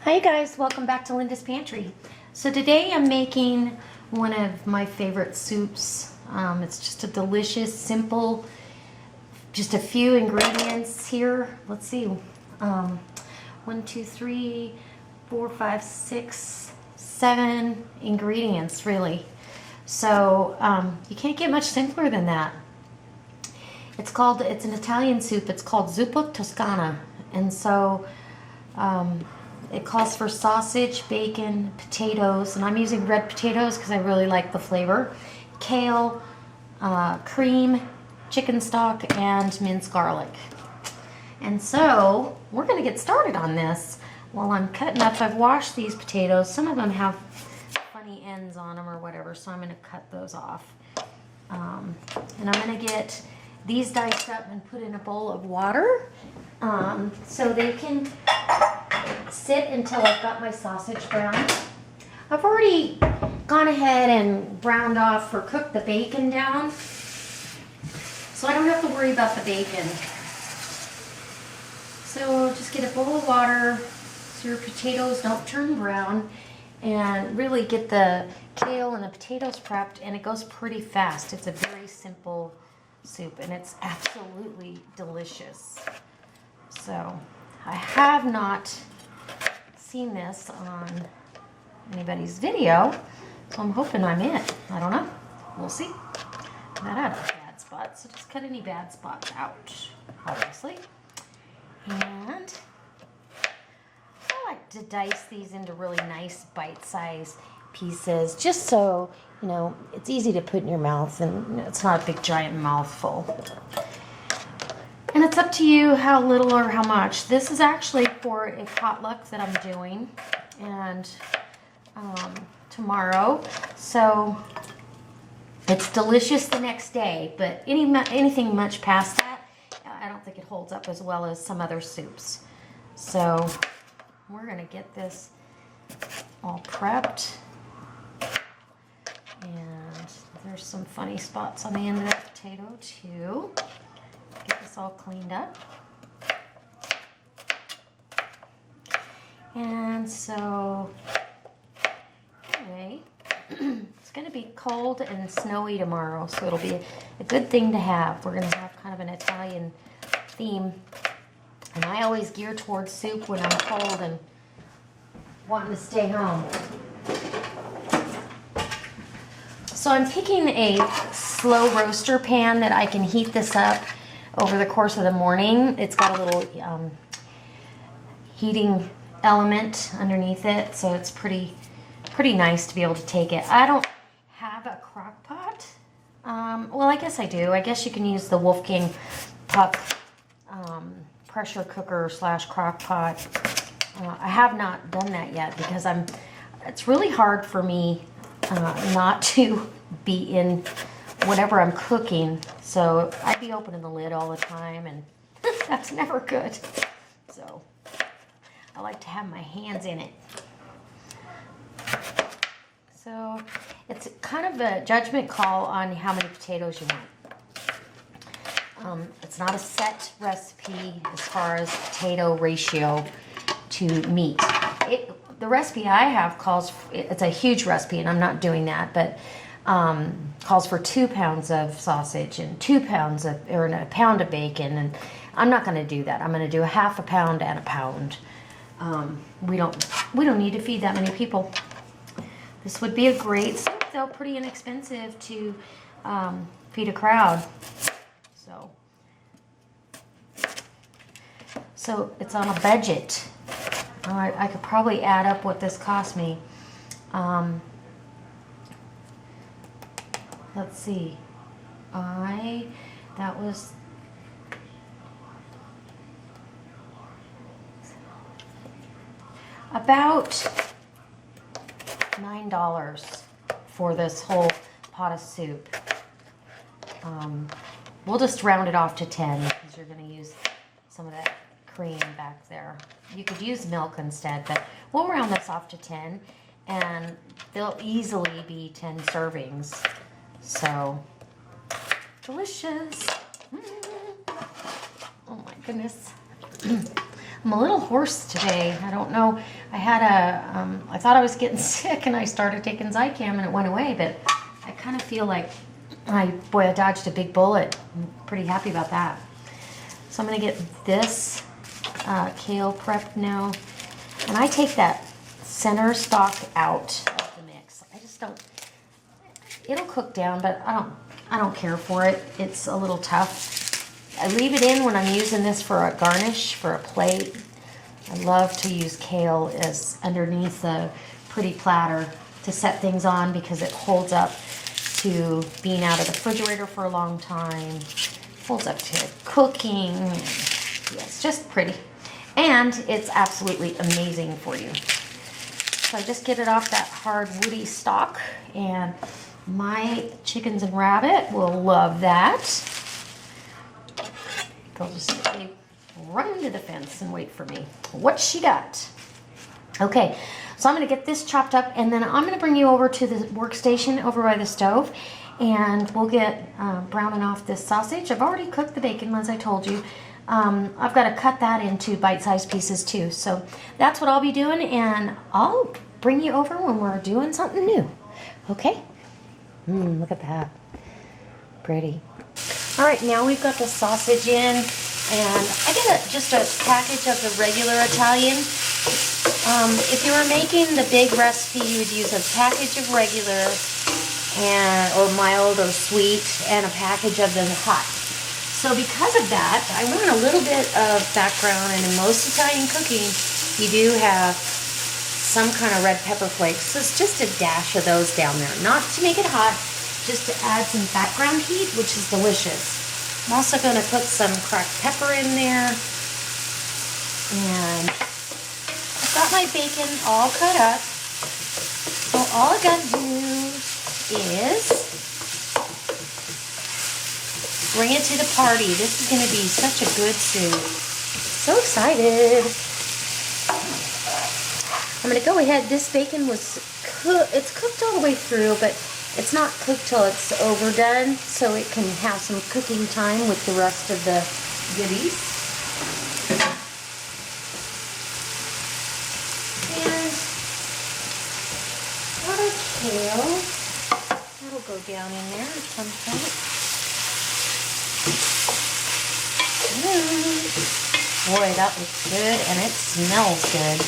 Hi guys, welcome back to Linda's Pantry. So today I'm making one of my favorite soups. It's just a delicious, simple, just a few ingredients here. Let's see, 1, 2, 3, 4, 5, 6, 7 ingredients really. So you can't get much simpler than that. It's an Italian soup. It's called Zuppa Tuscana. And so it calls for sausage, bacon, potatoes, and I'm using red potatoes because I really like the flavor, kale, cream, chicken stock, and minced garlic. And so we're going to get started on this. While I'm cutting up, I've washed these potatoes. Some of them have funny ends on them or whatever, so I'm going to cut those off. And I'm going to get these diced up and put in a bowl of water so they can sit until I've got my sausage browned. I've already gone ahead and browned off or cooked the bacon down, so I don't have to worry about the bacon. So just get a bowl of water so your potatoes don't turn brown, and really get the kale and the potatoes prepped, and it goes pretty fast. It's a very simple soup and it's absolutely delicious. So I have not seen this on anybody's video, so I'm hoping I'm it. I don't know. We'll see. That had a bad spot, so just cut any bad spots out, obviously. And I like to dice these into really nice bite-sized pieces, just so, you know, it's easy to put in your mouth and it's not a big giant mouthful. And it's up to you how little or how much. This is actually for a potluck that I'm doing and tomorrow. So it's delicious the next day, but anything much past that, I don't think it holds up as well as some other soups. So we're gonna get this all prepped. And there's some funny spots on the end of that potato too. Get this all cleaned up. And so, anyway, it's going to be cold and snowy tomorrow, so it'll be a good thing to have. We're going to have kind of an Italian theme. And I always gear towards soup when I'm cold and wanting to stay home. So I'm picking a slow roaster pan that I can heat this up over the course of the morning. It's got a little heating element underneath it, so it's pretty nice to be able to take it. I don't have a crock pot. Well, I guess I do. I guess you can use the Wolfgang Puck pressure cooker / crock pot. I have not done that yet because it's really hard for me not to be in whatever I'm cooking, so I'd be opening the lid all the time, and that's never good. So I like to have my hands in it. So it's kind of a judgment call on how many potatoes you want. It's not a set recipe as far as potato ratio to meat. The recipe I have it's a huge recipe, and I'm not doing that, but calls for 2 pounds of sausage and 2 pounds or a pound of bacon, and I'm not going to do that. I'm going to do a half a pound and a pound. We don't need to feed that many people. This would be a great soup, though, pretty inexpensive to feed a crowd. So it's on a budget. I could probably add up what this cost me. Let's see. That was about $9 for this whole pot of soup. We'll just round it off to 10 because you're going to use some of that cream back there. You could use milk instead, but we'll round this off to 10, and they'll easily be 10 servings. So delicious. Oh my goodness. I'm a little hoarse today. I don't know. I had I thought I was getting sick and I started taking Zicam and it went away, but I kind of feel like, I dodged a big bullet. I'm pretty happy about that. So I'm gonna get this kale prepped now. And I take that center stalk out of the mix. I just don't, it'll cook down, but I don't care for it. It's a little tough. I leave it in when I'm using this for a garnish, for a plate. I love to use kale as underneath a pretty platter to set things on because it holds up to being out of the refrigerator for a long time. Holds up to cooking. Yeah, it's just pretty. And it's absolutely amazing for you. So I just get it off that hard woody stalk, and my chickens and rabbit will love that. They'll just run to the fence and wait for me. What she got? Okay, so I'm gonna get this chopped up, and then I'm gonna bring you over to the workstation over by the stove, and we'll get browning off this sausage. I've already cooked the bacon, as I told you. I've got to cut that into bite-sized pieces too. So that's what I'll be doing, and I'll bring you over when we're doing something new. Okay? Look at that. Pretty. All right, now we've got the sausage in, and I get just a package of the regular Italian. If you were making the big recipe, you would use a package of regular or mild or sweet, and a package of the hot. So because of that, I want a little bit of background, and in most Italian cooking, you do have some kind of red pepper flakes. So it's just a dash of those down there. Not to make it hot, just to add some background heat, which is delicious. I'm also going to put some cracked pepper in there. And I've got my bacon all cut up. So all I got to do is bring it to the party. This is going to be such a good soup. So excited. I'm going to go ahead. This bacon was it's cooked all the way through, but it's not cooked till it's overdone, so it can have some cooking time with the rest of the goodies. And a lot of kale. That'll go down in there at some point. Boy, that looks good, and it smells good.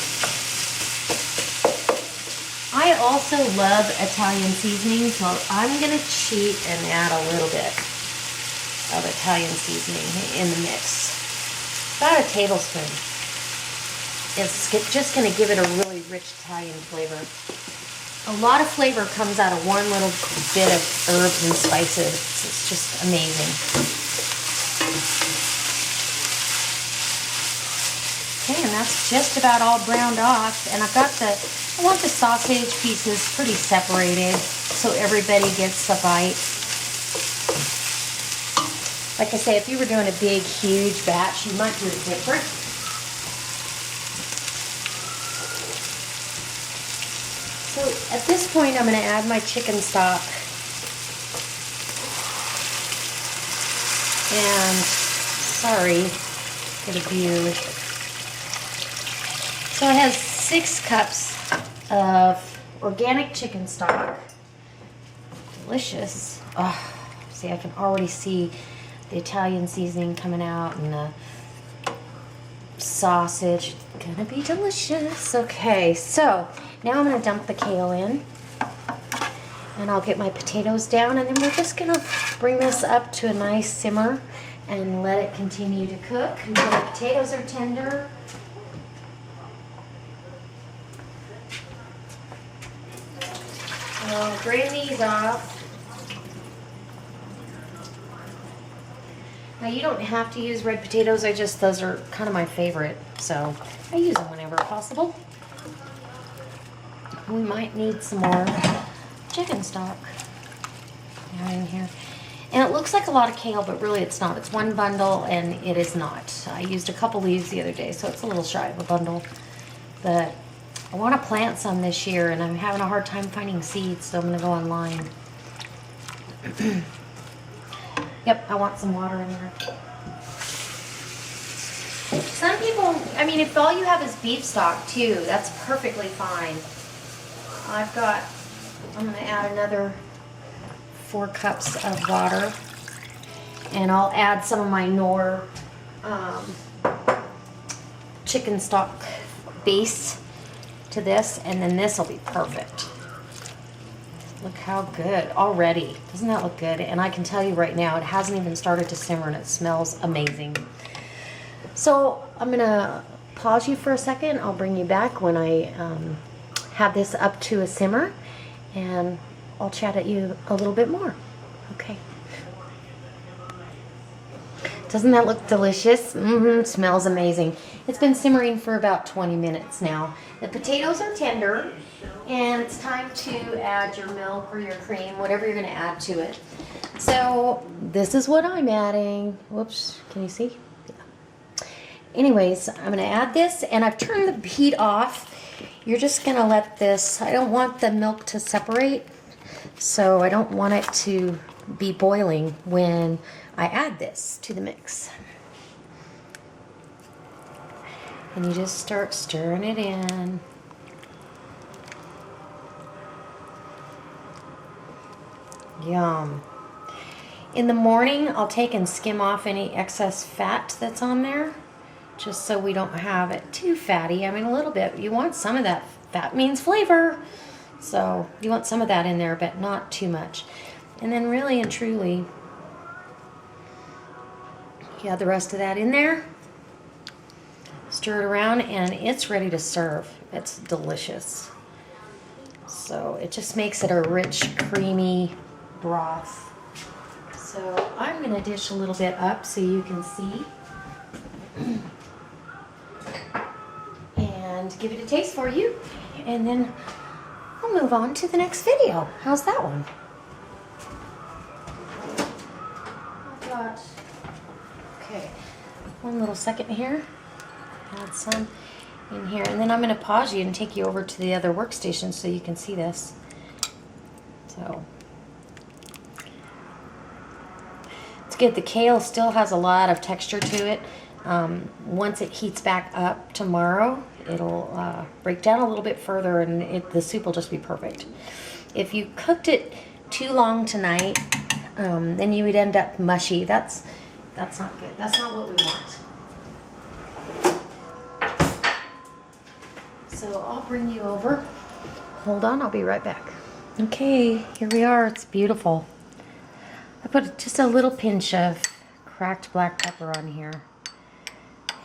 I also love Italian seasoning, so I'm going to cheat and add a little bit of Italian seasoning in the mix. About a tablespoon. It's just going to give it a really rich Italian flavor. A lot of flavor comes out of one little bit of herbs and spices. It's just amazing. Okay, and that's just about all browned off. And I want the sausage pieces pretty separated so everybody gets a bite. Like I say, if you were doing a big, huge batch, you might do it different. So at this point, I'm going to add my chicken stock. And sorry for the view. So it has 6 cups of organic chicken stock. Delicious. Oh, see, I can already see the Italian seasoning coming out and the sausage. Gonna be delicious. Okay, so now I'm gonna dump the kale in, and I'll get my potatoes down, and then we're just gonna bring this up to a nice simmer and let it continue to cook until the potatoes are tender. I'll drain these off. Now you don't have to use red potatoes, those are kind of my favorite, so I use them whenever possible. We might need some more chicken stock down in here. And it looks like a lot of kale, but really it's not. It's one bundle, and it is not. I used a couple leaves the other day, so it's a little shy of a bundle. But I want to plant some this year, and I'm having a hard time finding seeds, so I'm going to go online. Yep, I want some water in there. Some people, I mean, if all you have is beef stock too, that's perfectly fine. I'm gonna add another 4 cups of water, and I'll add some of my Knorr chicken stock base to this, and then this will be perfect. Look how good already. Doesn't that look good? And I can tell you right now, it hasn't even started to simmer and it smells amazing. So I'm gonna pause you for a second. I'll bring you back when I have this up to a simmer, and I'll chat at you a little bit more. Okay. Doesn't that look delicious? Smells amazing. It's been simmering for about 20 minutes now. The potatoes are tender, and it's time to add your milk or your cream, whatever you're going to add to it. So this is what I'm adding. Whoops, can you see? Yeah. Anyways, I'm going to add this, and I've turned the heat off. You're just going to let this, I don't want the milk to separate, so I don't want it to be boiling when I add this to the mix. And you just start stirring it in. Yum. In the morning, I'll take and skim off any excess fat that's on there, just so we don't have it too fatty. I mean, a little bit. You want some of that. Fat means flavor. So you want some of that in there, but not too much. And then really and truly, you add the rest of that in there, stir it around, and it's ready to serve. It's delicious. So it just makes it a rich, creamy broth. So I'm going to dish a little bit up so you can see and give it a taste for you, and then I'll move on to the next video. How's that one? Okay, one little second here. Add some in here, and then I'm going to pause you and take you over to the other workstation so you can see this. So it's good. The kale still has a lot of texture to it. Once it heats back up tomorrow, it'll break down a little bit further, and the soup will just be perfect. If you cooked it too long tonight, then you would end up mushy. That's not good. That's not what we want. So I'll bring you over. Hold on, I'll be right back. Okay, here we are. It's beautiful. I put just a little pinch of cracked black pepper on here.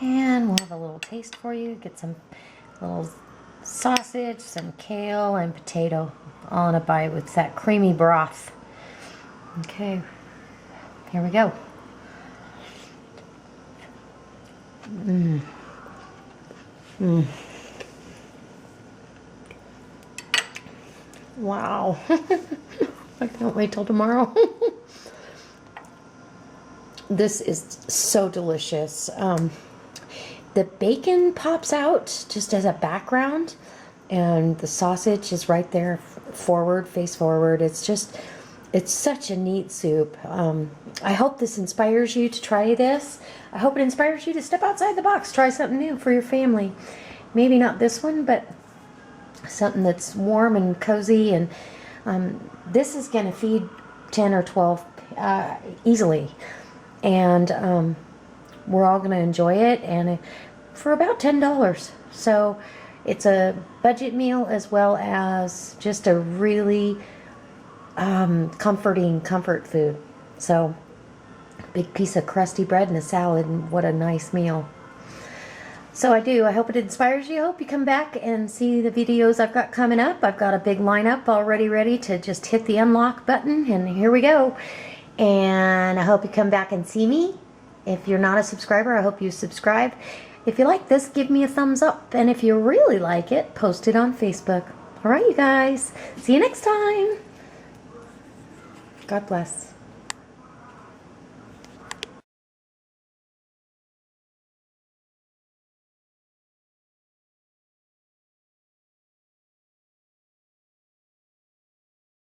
And we'll have a little taste for you. Get some little sausage, some kale, and potato all in a bite with that creamy broth. Okay, here we go. Wow. I can't wait till tomorrow. This is so delicious. The bacon pops out just as a background, and the sausage is right there forward, face forward. It's such a neat soup. I hope this inspires you to try this. I hope it inspires you to step outside the box, try something new for your family. Maybe not this one, but something that's warm and cozy. And this is going to feed 10 or 12 easily. And we're all going to enjoy it, and for about $10. So it's a budget meal as well as just a really comforting comfort food. So big piece of crusty bread and a salad, and what a nice meal. So I hope it inspires you. I hope you come back and see the videos I've got coming up. I've got a big lineup already ready to just hit the unlock button, and here we go. And I hope you come back and see me. If you're not a subscriber, I hope you subscribe. If you like this, give me a thumbs up. And if you really like it, post it on Facebook. All right, you guys. See you next time. God bless.